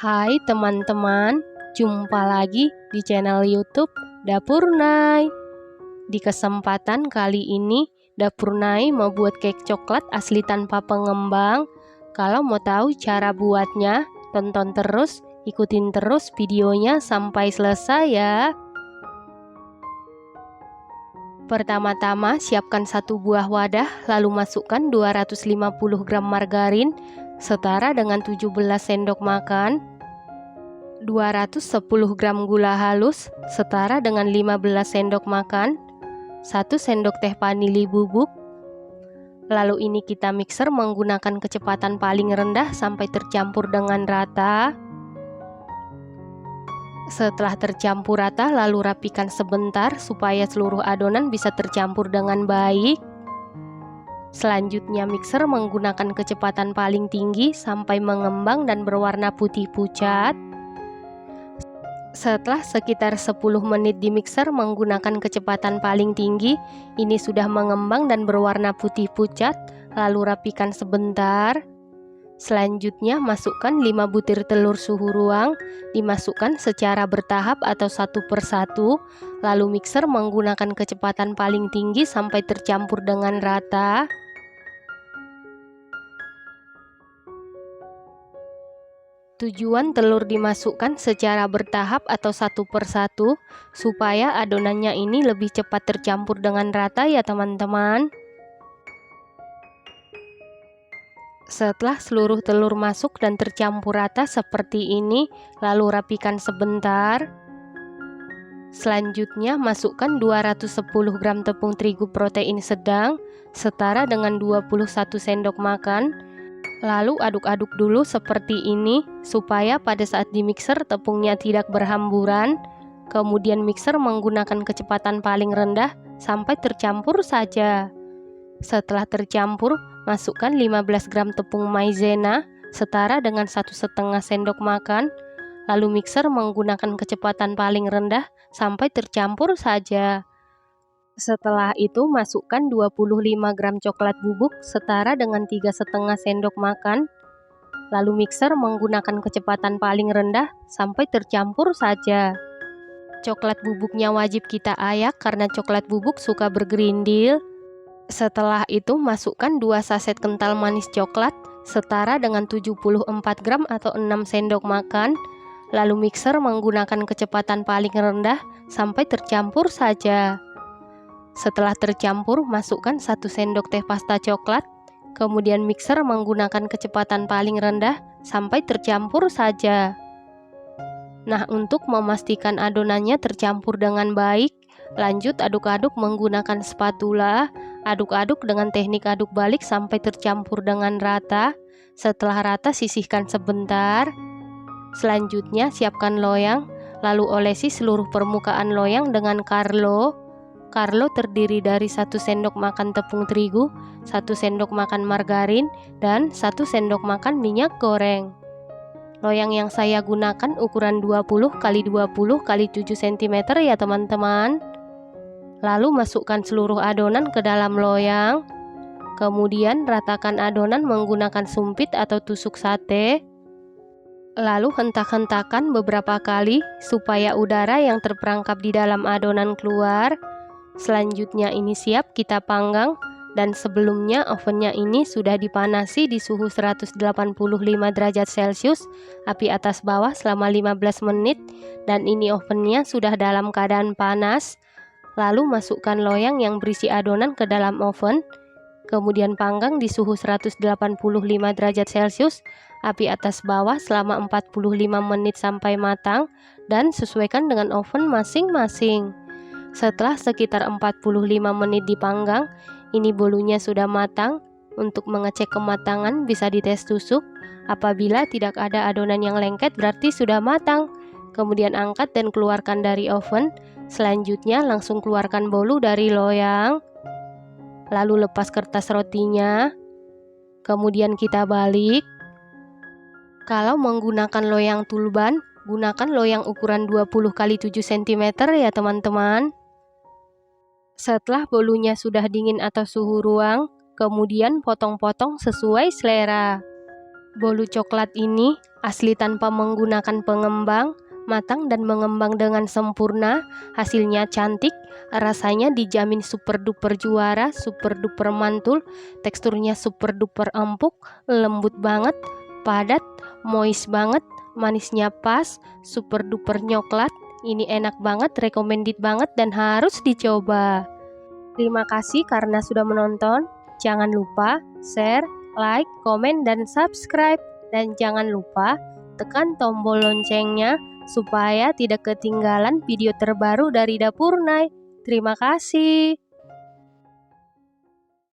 Hai teman-teman, jumpa lagi di channel YouTube Dapur Nay. Di kesempatan kali ini, Dapur Nay mau buat cake coklat asli tanpa pengembang. Kalau mau tahu cara buatnya, tonton terus, ikutin terus videonya sampai selesai ya. Pertama-tama siapkan satu buah wadah, lalu masukkan 250 gram margarin setara dengan 17 sendok makan, 210 gram gula halus setara dengan 15 sendok makan, 1 sendok teh vanili bubuk. Lalu ini kita mixer menggunakan kecepatan paling rendah sampai tercampur dengan rata. Setelah tercampur rata, lalu rapikan sebentar supaya seluruh adonan bisa tercampur dengan baik. Selanjutnya mixer menggunakan kecepatan paling tinggi sampai mengembang dan berwarna putih pucat. Setelah sekitar 10 menit di mixer menggunakan kecepatan paling tinggi, ini sudah mengembang dan berwarna putih pucat, lalu rapikan sebentar. Selanjutnya masukkan 5 butir telur suhu ruang, dimasukkan secara bertahap atau satu persatu, lalu mixer menggunakan kecepatan paling tinggi sampai tercampur dengan rata. Tujuan telur dimasukkan secara bertahap atau satu persatu, supaya adonannya ini lebih cepat tercampur dengan rata ya teman-teman. Setelah seluruh telur masuk dan tercampur rata seperti ini, lalu rapikan sebentar. Selanjutnya masukkan 210 gram tepung terigu protein sedang setara dengan 21 sendok makan. Lalu aduk-aduk dulu seperti ini supaya pada saat di mixer tepungnya tidak berhamburan. Kemudian mixer menggunakan kecepatan paling rendah sampai tercampur saja. Setelah tercampur, masukkan 15 gram tepung maizena setara dengan 1,5 sendok makan. Lalu mixer menggunakan kecepatan paling rendah sampai tercampur saja. Setelah itu masukkan 25 gram coklat bubuk setara dengan 3,5 sendok makan. Lalu mixer menggunakan kecepatan paling rendah sampai tercampur saja. Coklat bubuknya wajib kita ayak karena coklat bubuk suka bergerindil. Setelah itu masukkan 2 saset kental manis coklat setara dengan 74 gram atau 6 sendok makan. Lalu mixer menggunakan kecepatan paling rendah sampai tercampur saja. Setelah tercampur, masukkan 1 sendok teh pasta coklat. Kemudian mixer menggunakan kecepatan paling rendah sampai tercampur saja. Nah, untuk memastikan adonannya tercampur dengan baik, lanjut aduk-aduk menggunakan spatula. Aduk-aduk dengan teknik aduk balik sampai tercampur dengan rata. Setelah rata, sisihkan sebentar. Selanjutnya siapkan loyang, lalu olesi seluruh permukaan loyang dengan Carlo. Carlo terdiri dari 1 sendok makan tepung terigu, 1 sendok makan margarin, dan 1 sendok makan minyak goreng. Loyang yang saya gunakan ukuran 20 x 20 x 7 cm ya teman-teman. Lalu masukkan seluruh adonan ke dalam loyang. Kemudian ratakan adonan menggunakan sumpit atau tusuk sate. Lalu hentak-hentakan beberapa kali supaya udara yang terperangkap di dalam adonan keluar. Selanjutnya ini siap kita panggang, dan sebelumnya ovennya ini sudah dipanasi di suhu 185 derajat Celcius, api atas bawah selama 15 menit, dan ini ovennya sudah dalam keadaan panas. Lalu masukkan loyang yang berisi adonan ke dalam oven, kemudian panggang di suhu 185 derajat Celcius, api atas bawah selama 45 menit sampai matang, dan sesuaikan dengan oven masing-masing. Setelah sekitar 45 menit dipanggang, ini bolunya sudah matang. Untuk mengecek kematangan bisa dites tusuk. Apabila tidak ada adonan yang lengket berarti sudah matang. Kemudian angkat dan keluarkan dari oven. Selanjutnya langsung keluarkan bolu dari loyang. Lalu lepas kertas rotinya. Kemudian kita balik. Kalau menggunakan loyang tulban, gunakan loyang ukuran 20 x 7 cm ya teman-teman. Setelah bolunya sudah dingin atau suhu ruang, kemudian potong-potong sesuai selera. Bolu coklat ini asli tanpa menggunakan pengembang, matang dan mengembang dengan sempurna. Hasilnya cantik, rasanya dijamin super duper juara, super duper mantul, teksturnya super duper empuk, lembut banget, padat, moist banget, manisnya pas, super duper nyoklat. Ini enak banget, recommended banget dan harus dicoba. Terima kasih karena sudah menonton. Jangan lupa share, like, komen, dan subscribe. Dan jangan lupa tekan tombol loncengnya supaya tidak ketinggalan video terbaru dari Dapur Nay. Terima kasih.